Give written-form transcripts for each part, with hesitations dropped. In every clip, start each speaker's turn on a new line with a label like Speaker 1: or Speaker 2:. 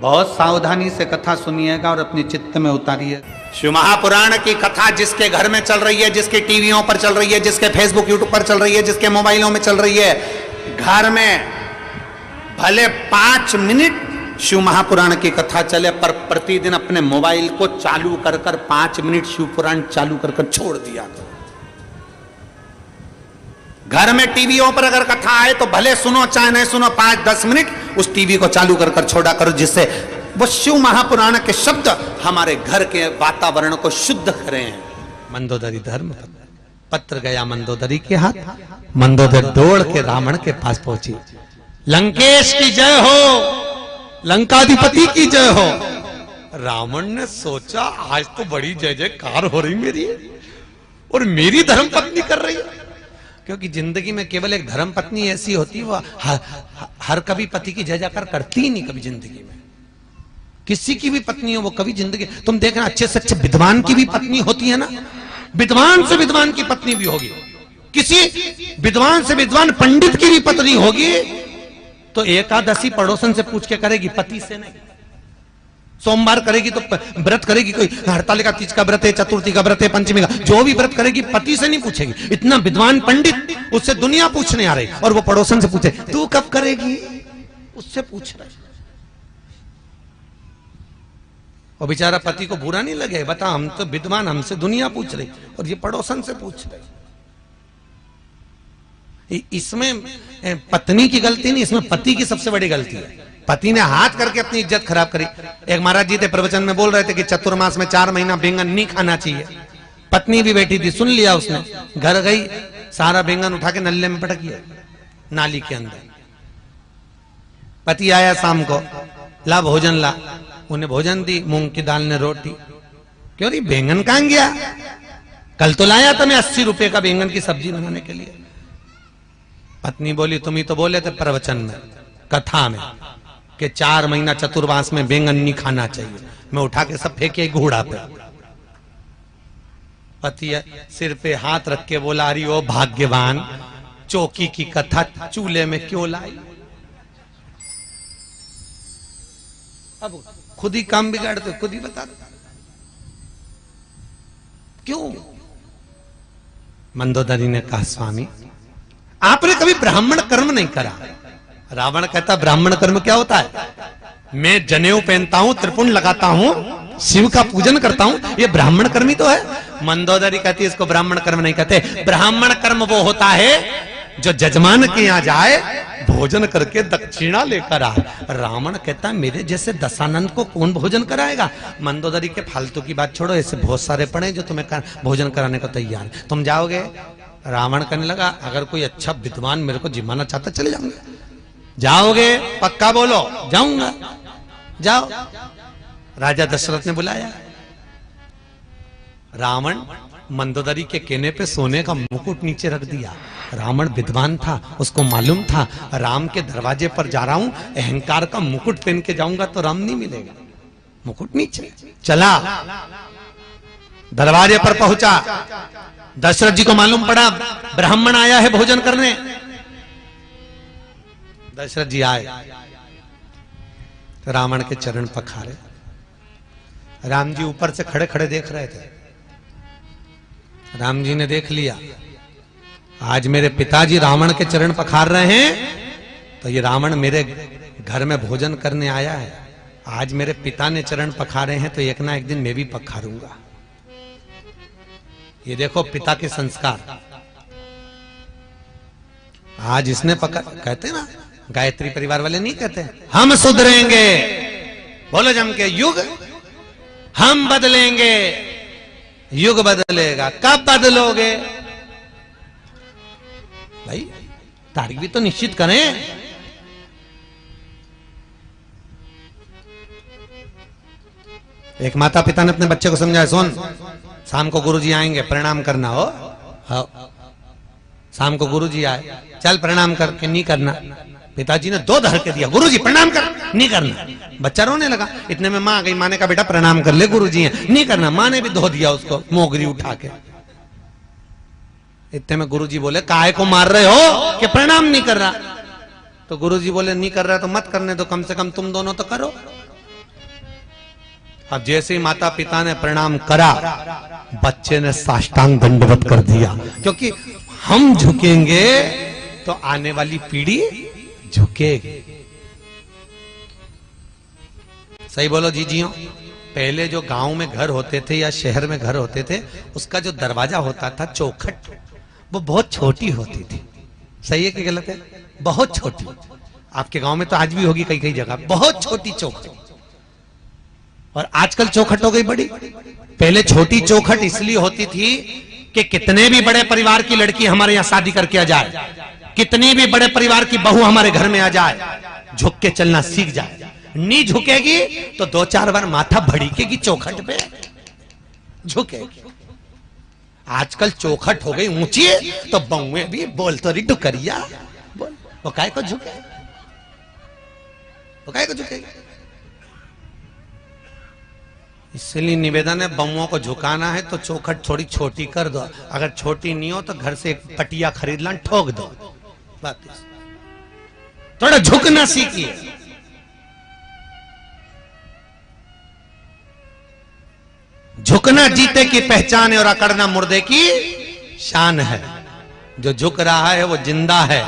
Speaker 1: बहुत सावधानी से कथा सुनिएगा और अपने चित्त में उतारिए।
Speaker 2: शिव महापुराण की कथा जिसके घर में चल रही है, जिसके टीवियों पर चल रही है, जिसके फेसबुक यूट्यूब पर चल रही है, जिसके मोबाइलों में चल रही है, घर में भले 5 मिनट शिव महापुराण की कथा चले, पर प्रतिदिन अपने मोबाइल को चालू कर 5 मिनट शिव पुराण चालू कर छोड़ दिया। घर में टीवियों पर अगर कथा आए तो भले सुनो चाहे नहीं सुनो, 5-10 मिनट उस टीवी को चालू कर छोड़ा करो, जिससे वो शिव महापुराण के शब्द हमारे घर के वातावरण को शुद्ध करें।
Speaker 1: मंदोदरी धर्म पत्र गया मंदोदरी के हाथ, मंदोदरी दौड़ के रावण के पास पहुंची। लंकेश की जय हो, लंकाधिपति की जय हो। रावण ने सोचा आज तो बड़ी जय जयकार हो रही मेरी, और मेरी धर्म पत्नी कर रही है। क्योंकि जिंदगी में केवल एक धर्म पत्नी ऐसी होती है, वो हर कभी पति की जय जयकार करती ही नहीं कभी जिंदगी में। किसी की भी पत्नी हो वो कभी जिंदगी, तुम देखना अच्छे से अच्छे विद्वान की भी पत्नी होती है ना, विद्वान से विद्वान की पत्नी भी होगी, किसी विद्वान से विद्वान पंडित की भी पत्नी होगी तो एकादशी पड़ोसन से पूछ के करेगी, पति से नहीं। सोमवार करेगी तो व्रत करेगी, कोई हड़तालिका तीज का व्रत है, चतुर्थी का व्रत है, पंचमी का, जो भी व्रत करेगी पति से नहीं पूछेगी। इतना विद्वान पंडित, उससे दुनिया पूछने आ रही और वो पड़ोसन से पूछे तू कब करेगी, उससे पूछ रहे। और बेचारा पति को बुरा नहीं लगे, बता हम तो विद्वान, हमसे दुनिया पूछ रही और ये पड़ोसन से पूछ रही। इसमें पत्नी की गलती नहीं, इसमें पति की सबसे बड़ी गलती है। पति ने हाथ करके अपनी इज्जत खराब करी। एक महाराज जी थे प्रवचन में बोल रहे थे कि चतुर्मास में 4 महीना बैंगन नहीं खाना चाहिए। पत्नी भी बैठी थी, सुन लिया उसने, घर गई, सारा बैंगन उठा के नल्ले में पटक दिया नाली के अंदर। पति आया शाम को, ला भोजन ला, उन्हें भोजन दी, मूंग की दाल ने रोटी। क्यों रही बैंगन कहां गया, कल तो लाया था मैं 80 रुपए का बैंगन की सब्जी बनाने के लिए। पत्नी बोली तुम ही तो बोले थे प्रवचन में, कथा में, कि 4 महीना चतुर्मास में बैंगन नहीं खाना चाहिए। मैं उठा के सब फेंके घोड़ा पे। पति सिर पे हाथ रख के बोला, अरे ओ भाग्यवान, चौकी की कथा चूल्हे में क्यों लाई। अब खुद ही काम बिगाड़ते, खुद ही बता क्यों। मंदोदरी ने कहा स्वामी आपने कभी ब्राह्मण कर्म नहीं करा। रावण कहता ब्राह्मण कर्म क्या होता है, मैं जनेऊ पहनता हूं, त्रिपुंड लगाता हूं, शिव का पूजन करता हूं, ये ब्राह्मण कर्म ही तो है। मंदोदरी कहती है इसको ब्राह्मण कर्म नहीं कहते, ब्राह्मण कर्म वो होता है जो जजमान के यहाँ जाए, भोजन करके दक्षिणा लेकर आए। रावण कहता मेरे जैसे दशानंद को कौन भोजन कराएगा। मंदोदरी के फालतू की बात छोड़ो, ऐसे बहुत सारे पड़े जो तुम्हें भोजन कराने को तैयार, तुम जाओगे। रावण कहने लगा अगर कोई अच्छा विद्वान मेरे को जिमाना चाहता चले जाऊंगे। जाओगे पक्का बोलो, जाऊंगा, जाओ। राजा दशरथ ने बुलाया। रावण मंदोदरी के कहने पे सोने का मुकुट नीचे रख दिया। रावण विद्वान था, उसको मालूम था राम के दरवाजे पर जा रहा हूं, अहंकार का मुकुट पहन के जाऊंगा तो राम नहीं मिलेगा। मुकुट नीचे चला, दरवाजे पर पहुंचा। दशरथ जी को मालूम पड़ा ब्राह्मण आया है भोजन करने। दशरथ जी आए, रावण के चरण पखारे। राम जी ऊपर से खड़े खड़े देख रहे थे। राम जी ने देख लिया आज मेरे पिताजी रावण के चरण पखार रहे हैं, तो ये रावण मेरे घर में भोजन करने आया है। आज मेरे पिता ने चरण पखारे हैं तो एक ना एक दिन मैं भी पखारूंगा। ये देखो पिता के संस्कार। आज इसने कहते ना, गायत्री परिवार वाले नहीं कहते हम सुधरेंगे, बोलो जम के, युग हम बदलेंगे, युग बदलेगा। कब बदलोगे भाई, तारीख भी तो निश्चित करें। एक माता पिता ने अपने बच्चे को समझाया, सुन शाम को गुरुजी आएंगे, प्रणाम करना हो। हाँ, शाम को गुरुजी आए, चल प्रणाम करके नहीं करना। पिताजी ने 2 धर के दिया, गुरुजी प्रणाम कर, नहीं करना। बच्चा रोने लगा। इतने में मां आ गई, मां ने कहा बेटा प्रणाम कर ले, गुरुजी हैं, नहीं करना। मां ने भी धो दिया उसको मोगरी उठा के। इतने में गुरुजी बोले काहे को मार रहे हो कि प्रणाम नहीं कर रहा। तो गुरुजी बोले नहीं कर रहा तो मत करने दो, कम से कम तुम दोनों तो करो। अब जैसे ही माता पिता ने प्रणाम करा, बच्चे ने साष्टांग दंडवत कर दिया, क्योंकि हम झुकेंगे तो आने वाली पीढ़ी झुकेगी। सही बोलो जीजियों। पहले जो गांव में घर होते थे या शहर में घर होते थे, उसका जो दरवाजा होता था चौखट, वो बहुत छोटी होती थी। सही है कि गलत है? बहुत छोटी। आपके गांव में तो आज भी होगी कई कई जगह, बहुत छोटी चौखट। और आजकल चौखट हो गई बड़ी। पहले छोटी चौखट इसलिए होती थी कि कितने भी बड़े परिवार की लड़की हमारे यहां शादी करके आ जाए, कितनी भी बड़े परिवार की बहू हमारे घर में आ जाए, झुक के चलना सीख जाए। नहीं झुकेगी तो 2-4 बार माथा भड़केगी चौखट पे, झुकेगी। आजकल चौखट हो गई ऊंची, तो बहुएं भी बोल तो रही डुकरिया बोल, वो काय को झुके, वो काय को झुकेगी। इसलिए निवेदन है, बहुओं को झुकाना है तो चौखट थोड़ी छोटी कर दो। अगर छोटी नहीं हो तो घर से एक पटिया खरीद ला, ठोक दो। वापिस थोड़ा झुकना सीखिए। झुकना जीते की पहचान है और अकड़ना मुर्दे की शान है। जो झुक रहा है वो जिंदा है,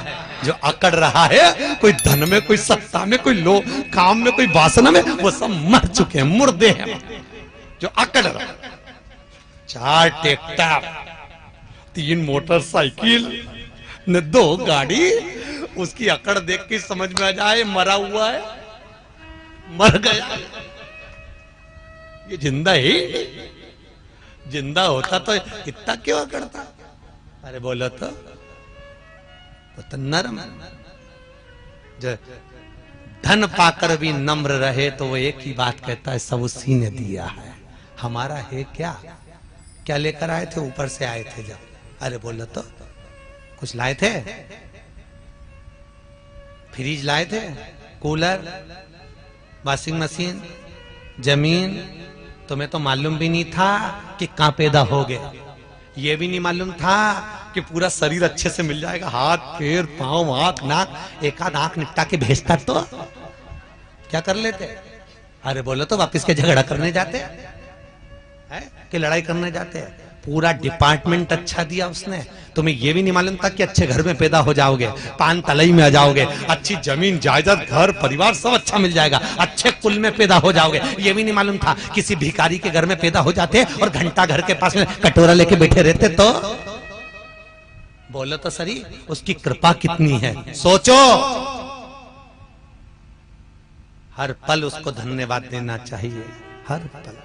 Speaker 1: जो अकड़ रहा है कोई धन में, कोई सत्ता में, कोई लो काम में, कोई वासना में, वो सब मर चुके हैं, मुर्दे हैं। जो अकड़ रहा, 4 ट्रैक्टर, 3 मोटरसाइकिल न 2 गाड़ी, उसकी अकड़ देख के समझ में आ जाए मरा हुआ है, मर गया। ये जिंदा ही, जिंदा होता तो इतना क्यों अकड़ता? अरे बोलो तो नरम। जो धन पाकर भी नम्र रहे तो वो एक ही बात कहता है, सब उसी ने दिया है, हमारा है क्या? क्या लेकर आए थे? ऊपर से आए थे जब। अरे बोलो तो कुछ लाए थे? फ्रिज लाए थे, कूलर, वॉशिंग मशीन, जमीन। तुम्हें तो मालूम भी नहीं था कि कहां पैदा हो गए, ये भी नहीं मालूम था कि पूरा शरीर अच्छे से मिल जाएगा, हाथ पैर पांव आंख नाक, एक आध आंख निपटा के भेजता तो क्या कर लेते? अरे बोलो तो वापिस के झगड़ा करने जाते हैं कि लड़ाई करने जाते हैं? पूरा डिपार्टमेंट अच्छा दिया उसने। तुम्हें यह भी नहीं मालूम था कि अच्छे घर में पैदा हो जाओगे, पान तलई में आ जाओगे, अच्छी जमीन जायदाद घर परिवार सब अच्छा मिल जाएगा, अच्छे कुल में पैदा हो जाओगे। ये भी नहीं मालूम था किसी भिखारी के घर में पैदा हो जाते और घंटा घर के पास में कटोरा लेके बैठे रहते। तो बोलो तो सही, उसकी कृपा कितनी है, सोचो। हर पल उसको धन्यवाद देना चाहिए, हर पल।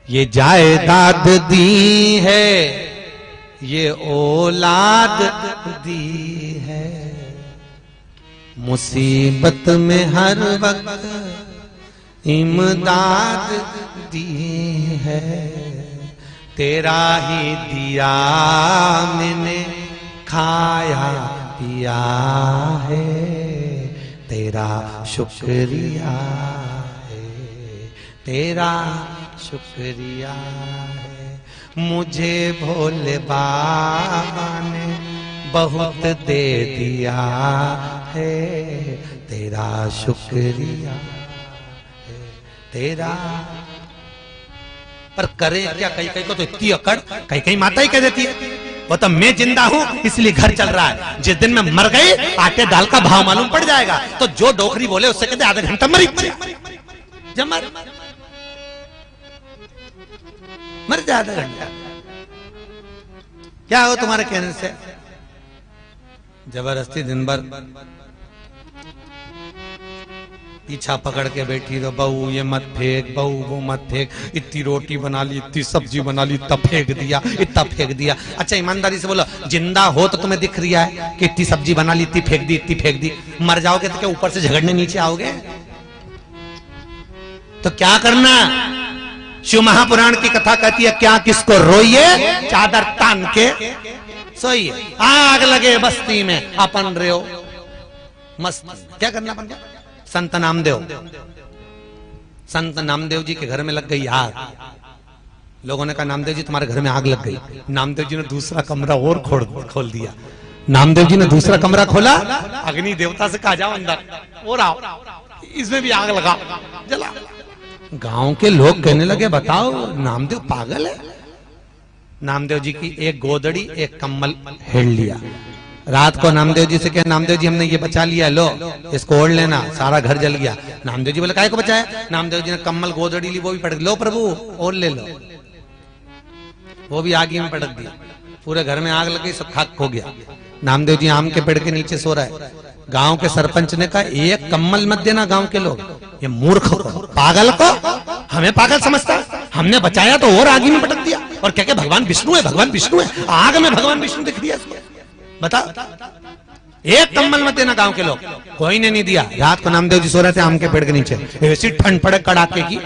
Speaker 1: ये जायदाद दी है, ये औलाद दी है, मुसीबत में हर वक्त इमदाद दी है। तेरा ही दिया मैंने खाया पिया है, तेरा शुक्रिया है, तेरा शुक्रिया है। मुझे भोले बाबा ने बहुत दे दिया है, तेरा शुक्रिया है, तेरा। पर करे क्या? कई कई को तो इतनी अकड़, कई कई माता ही कह देती है वो तो मैं जिंदा हूं इसलिए घर चल रहा है, जिस दिन मैं मर गई आटे दाल का भाव मालूम पड़ जाएगा। तो जो डोकरी बोले उससे कहते आधा घंटा मरी जब मर जा, आधा घंटा क्या हो तुम्हारे कहने से? जबरदस्ती दिन भर पीछा पकड़ के बैठी तो बहू ये मत फेंक, बहू वो मत फेंक, इतनी रोटी बना ली, इतनी सब्जी बना ली, इतना फेंक दिया, इतना फेंक दिया। अच्छा ईमानदारी से बोलो, जिंदा हो तो तुम्हें दिख रहा है कि इतनी सब्जी बना ली, इतनी फेंक दी, इतनी फेंक दी। मर जाओगे तो क्या ऊपर से झगड़ने नीचे आओगे? तो क्या करना? शिव महापुराण की कथा कहती है, क्या किसको रोइए चादर तान के सोइए, आग लगे बस्ती में अपन रहो मस्त। क्या करना पड़ेगा? संत नामदेव जी के घर में लग गई आग। लोगों ने कहा नामदेव जी तुम्हारे घर में आग लग गई। नामदेव जी ने दूसरा कमरा और खोल दिया। नामदेव जी ने दूसरा कमरा खोला, अग्नि देवता से कहा जाओ अंदर और आओ, इसमें भी आग लगा, जला। गांव के लोग कहने लगे बताओ नामदेव पागल है। नामदेव जी की एक गोदड़ी एक कम्बल हेड़ लिया। रात को नामदेव जी से कहा नामदेव जी हमने ये बचा लिया, लो इसको ओढ़ लेना, सारा घर जल गया। नामदेव जी बोले काहे को बचाया? नामदेव जी ने कम्बल गोदड़ी ली, वो भी पटक, लो प्रभु ओढ़ ले लो, वो भी आग में पटक दिया। पूरे घर में आग लग गई, सब खाक हो गया। नामदेव जी आम के पेड़ के नीचे सो रहा है। गांव के सरपंच ने कहा एक कम्बल मत देना गांव के लोग, ये मूर्ख को, पागल को हमें पागल समझता है, हमने बचाया तो और आग में पटक दिया और क्या क्या भगवान विष्णु है, भगवान विष्णु है, आग में भगवान विष्णु दिख दिया। बता, एक कम्बल मत देना गांव के लोग, कोई ने नहीं दिया। रात को नामदेव जी सो रहे थे आम के पेड़ के नीचे, ऐसी ठंड पड़े कड़ाके की।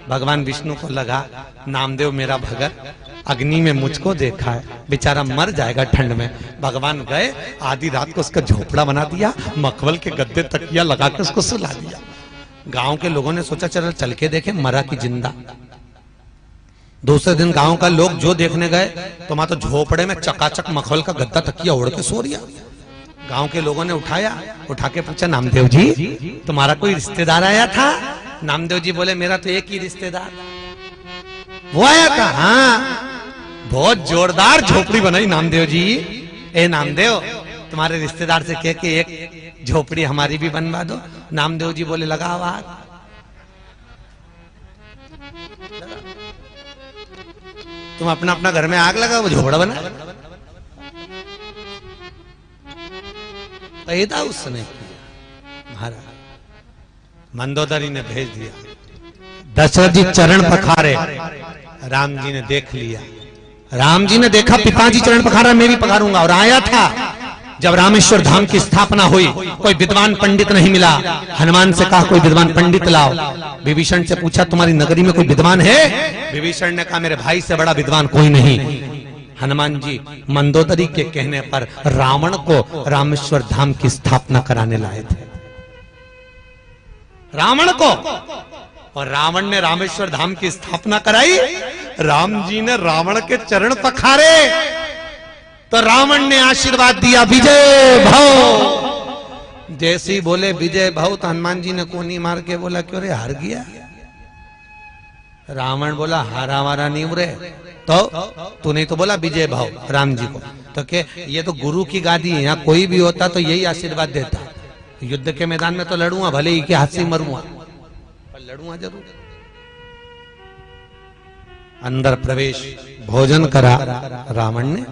Speaker 1: भगवान विष्णु को लगा नामदेव मेरा भगत अग्नि में मुझको देखा है, बेचारा मर जाएगा ठंड में। भगवान गए, आधी रात को उसका झोपड़ा बना दिया, मखमल के गद्दे तकिया लगा के उसको सुला दिया। गांव के लोगों ने सोचा चल के देखे, मरा कि जिंदा। दूसरे दिन गांव का लोग जो देखने गए तो मां तो झोपड़े में चकाचक मखमल का गद्दा तकिया ओढ़ के सो रिया। गांव के लोगों ने उठा के पूछा नामदेव जी तुम्हारा कोई रिश्तेदार आया था? नामदेव जी बोले मेरा तो एक ही रिश्तेदार वो आया था। हाँ, बहुत जोरदार झोपड़ी बनाई नामदेव जी। ए नामदेव तुम्हारे रिश्तेदार से कह के एक झोपड़ी हमारी भी बनवा दो। नामदेव जी बोले लगा आवाज। तुम अपना अपना घर में आग लगा, वो झोपड़ा बना। पैदा उसने किया। महाराज मंदोदरी ने भेज दिया। दशरथ जी चरण पखारे, राम जी ने देख लिया। राम जी ने देखा पिताजी चरण पखारा, मैं भी पखारूंगा। और आया था जब रामेश्वर धाम की स्थापना हुई, कोई विद्वान पंडित नहीं मिला। हनुमान से कहा कोई विद्वान पंडित लाओ। विभीषण से पूछा तुम्हारी नगरी में कोई विद्वान है? विभीषण ने कहा मेरे भाई से बड़ा विद्वान कोई नहीं। हनुमान जी मंदोदरी के कहने पर रावण को रामेश्वर धाम की स्थापना कराने लाए थे। रावण को, और रावण ने रामेश्वर धाम की स्थापना कराई। राम जी ने रावण के चरण पखारे तो रावण ने आशीर्वाद दिया विजय भव। जैसे ही बोले विजय भव तो हनुमान जी ने कोनी मार के बोला क्यों रे हार गया? रावण बोला हारा वारा नहीं उरे, तो तू नहीं तो बोला विजय भव राम जी को। तो के ये तो गुरु की गादी है, यहाँ कोई भी होता तो यही आशीर्वाद देता। युद्ध के मैदान में तो लड़ूंगा, भले ही के हाथ से मरूंगा पर लड़ूंगा जरूर। अंदर प्रवेश भोजन करा रावण ने।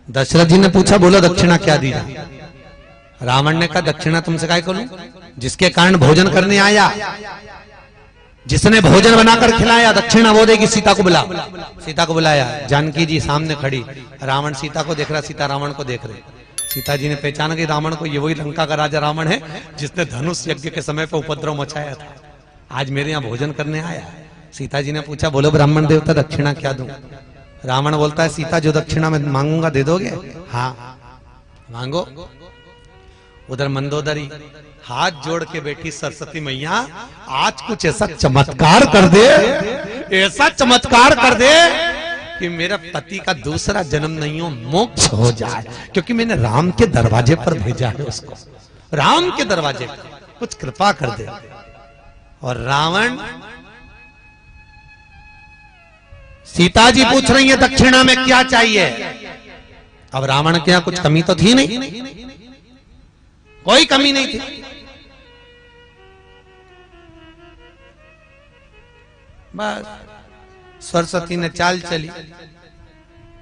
Speaker 1: दशरथ जी ने पूछा बोलो दक्षिणा क्या दी? रावण ने कहा दक्षिणा तुमसे काय करूं? जिसके कारण भोजन करने आया, जिसने भोजन बनाकर खिलाया, दक्षिणा वो देगी। सीता को बुला, सीता को बुलाया। जानकी जी सामने खड़ी, रावण सीता को देख रहा, सीता रावण को देख रहे। सीता जी ने पहचाना कि रावण को, ये वही लंका का राजा रावण है जिसने धनुष यज्ञ के समय पर उपद्रव मचाया था, आज मेरे यहाँ भोजन करने आया। सीता जी ने पूछा बोलो ब्राह्मण देवता दक्षिणा क्या दूं? रावण बोलता है सीता जो दक्षिणा में मांगूंगा दे दोगे? हाँ मांगो। उधर मंदोदरी हाथ जोड़ के बैठी, सरस्वती मैया आज कुछ ऐसा चमत्कार कर दे, ऐसा चमत्कार कर दे कि मेरा पति का दूसरा जन्म नहीं हो, मोक्ष हो जाए, क्योंकि मैंने राम के दरवाजे पर भेजा है उसको, राम के दरवाजे पर कुछ कृपा कर दे। और रावण, सीता जी पूछ रही है दक्षिणा में क्या चाहिए? अब रावण के यहां कुछ कमी तो थी नहीं, कोई कमी नहीं थी। बस सरस्वती ने चाल चली,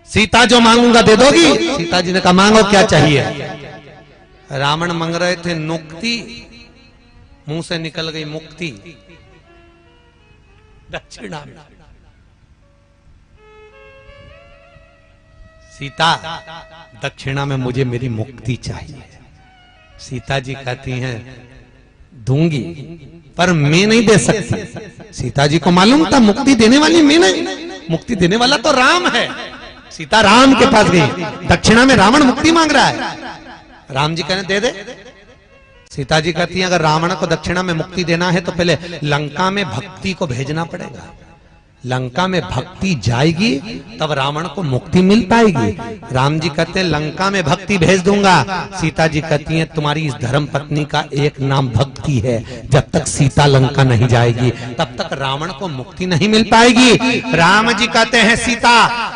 Speaker 1: सीता जो मांगूंगा दे दोगी? सीता जी ने कहा मांगो क्या चाहिए? रावण मांग रहे थे मुक्ति, मुंह से निकल गई मुक्ति दक्षिणा में। सीता दक्षिणा में मुझे मेरी मुक्ति चाहिए। सीता जी कहती हैं दूंगी पर मैं नहीं दे सकती। सीता जी को मालूम था मुक्ति देने वाली मैं नहीं, मुक्ति देने वाला तो राम है। सीता राम के पास गई, दक्षिणा में रावण मुक्ति मांग रहा है। राम जी कहने दे दे। सीता जी कहती हैं अगर रावण को दक्षिणा में मुक्ति देना है तो पहले लंका में भक्ति को भेजना पड़ेगा। लंका में भक्ति जाएगी तब रावण को मुक्ति मिल पाएगी। राम जी कहते हैं लंका में भक्ति भेज दूंगा। सीता जी कहती हैं तुम्हारी इस धर्म पत्नी का एक नाम भक्ति है, जब तक सीता लंका नहीं जाएगी तब तक रावण को मुक्ति नहीं मिल पाएगी। राम जी कहते हैं सीता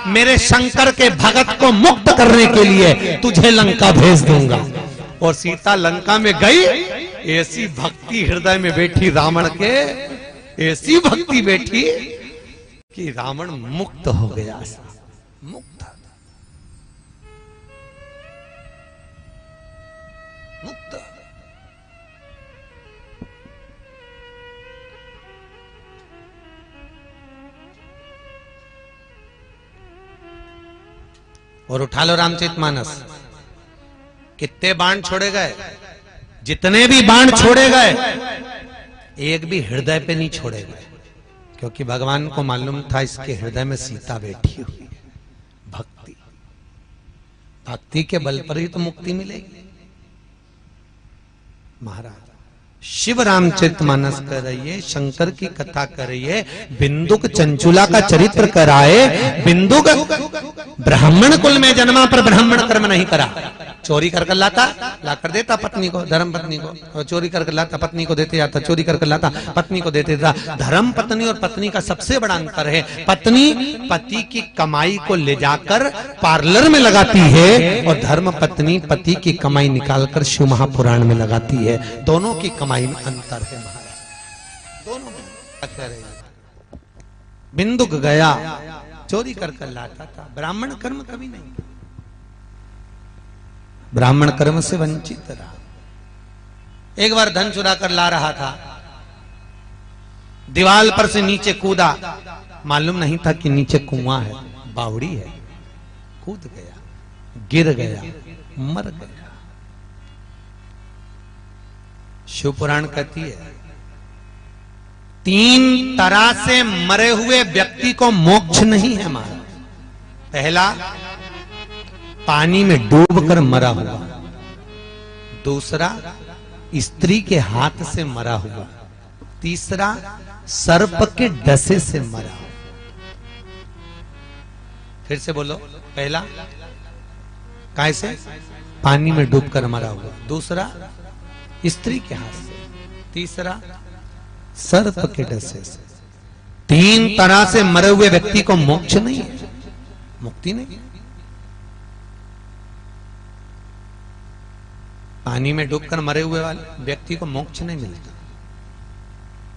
Speaker 1: मेरे शंकर के भगत को मुक्त करने के लिए तुझे लंका भेज दूंगा। और सीता लंका में गई, ऐसी भक्ति हृदय में बैठी रावण के, ऐसी भक्ति बैठी कि रावण मुक्त हो गया। मुक्त मुक्त। और उठा लो रामचरितमानस, कितने बाण छोड़े गए, जितने भी बाण छोड़े गए एक भी हृदय पे नहीं छोड़े गए, क्योंकि भगवान को मालूम था इसके हृदय में सीता बैठी हुई है। भक्ति, भक्ति के बल पर ही तो मुक्ति मिलेगी। महाराज शिव रामचरितमानस कर रही है, शंकर की कथा कर रही है, बिंदुक चंचुला का चरित्र कराए। बिंदुक ब्राह्मण कुल में जन्मा पर ब्राह्मण कर्म नहीं करा, चोरी कर लाता, ला कर देता पत्नी को, धर्म पत्नी को, और चोरी कर लाता पत्नी को देते जाता, चोरी कर लाता पत्नी को देते जाता। धर्म पत्नी और पत्नी का सबसे बड़ा अंतर है, पत्नी पति की कमाई को ले जाकर पार्लर में लगाती है और धर्म पत्नी पति की कमाई निकालकर शिव महापुराण में लगाती है। दोनों की कमाई में अंतर है महाराज, दोनों में। बिंदुक गया चोरी कर लाता था, ब्राह्मण कर्म कभी नहीं, ब्राह्मण कर्म से वंचित रहा। एक बार धन चुरा कर ला रहा था, दीवार पर से नीचे कूदा, मालूम नहीं था कि नीचे कुआं है, बावड़ी है, कूद गया, गिर गया, मर गया। शिव पुराण कहती है 3 तरह से मरे हुए व्यक्ति को मोक्ष नहीं है महाराज। पहला, पानी में डूबकर मरा हुआ। दूसरा, स्त्री के हाथ से मरा हुआ। तीसरा, सर्प के डसे से मरा। फिर से बोलो, पहला कैसे? पानी में डूबकर मरा हुआ। दूसरा, स्त्री के हाथ से। तीसरा, सर्प के डसे से। 3 तरह से मरे हुए व्यक्ति को मोक्ष नहीं है, मुक्ति नहीं। पानी में डूबकर मरे हुए वाले व्यक्ति को मोक्ष नहीं मिलता,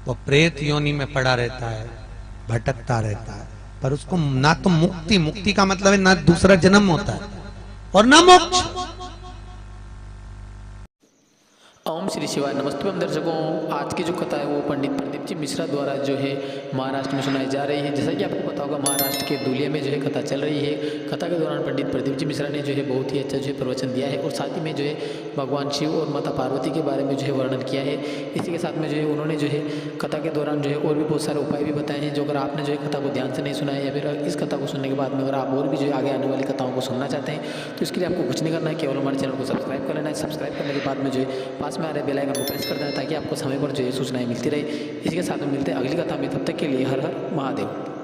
Speaker 1: वो प्रेत योनि में पड़ा रहता है, भटकता रहता है, पर उसको ना तो मुक्ति का मतलब है ना दूसरा जन्म होता है और ना मोक्ष।
Speaker 3: ओम श्री शिवाय। नमस्ते दर्शकों, आज की जो कथा है वो पंडित प्रदीप जी मिश्रा द्वारा जो है महाराष्ट्र में सुनाई जा रही है। जैसा कि आपको पता होगा महाराष्ट्र के धुलिया में जो है कथा चल रही है। कथा के दौरान पंडित प्रदीप जी मिश्रा ने जो है बहुत ही अच्छा जो है प्रवचन दिया है और साथ ही में जो है भगवान शिव और माता पार्वती के बारे में जो है वर्णन किया है। इसी के साथ में जो है उन्होंने जो है कथा के दौरान जो है और भी बहुत सारे उपाय भी बताए हैं, जो अगर आपने जो है कथा को ध्यान से नहीं सुना है या फिर इस कथा को सुनने के बाद में अगर आप और भी जो है आगे आने वाली कथाओं को सुनना चाहते हैं तो इसके लिए आपको कुछ नहीं करना है, केवल हमारे चैनल को सब्सक्राइब कर लेना है। सब्सक्राइब करने के बाद में जो है पास में आ रहे बेल आइकन को प्रेस कर देना ताकि आपको समय पर जो है सूचनाएं मिलती रहे। इसी के साथ में मिलते हैं अगली कथा में, तब तक के लिए हर हर महादेव।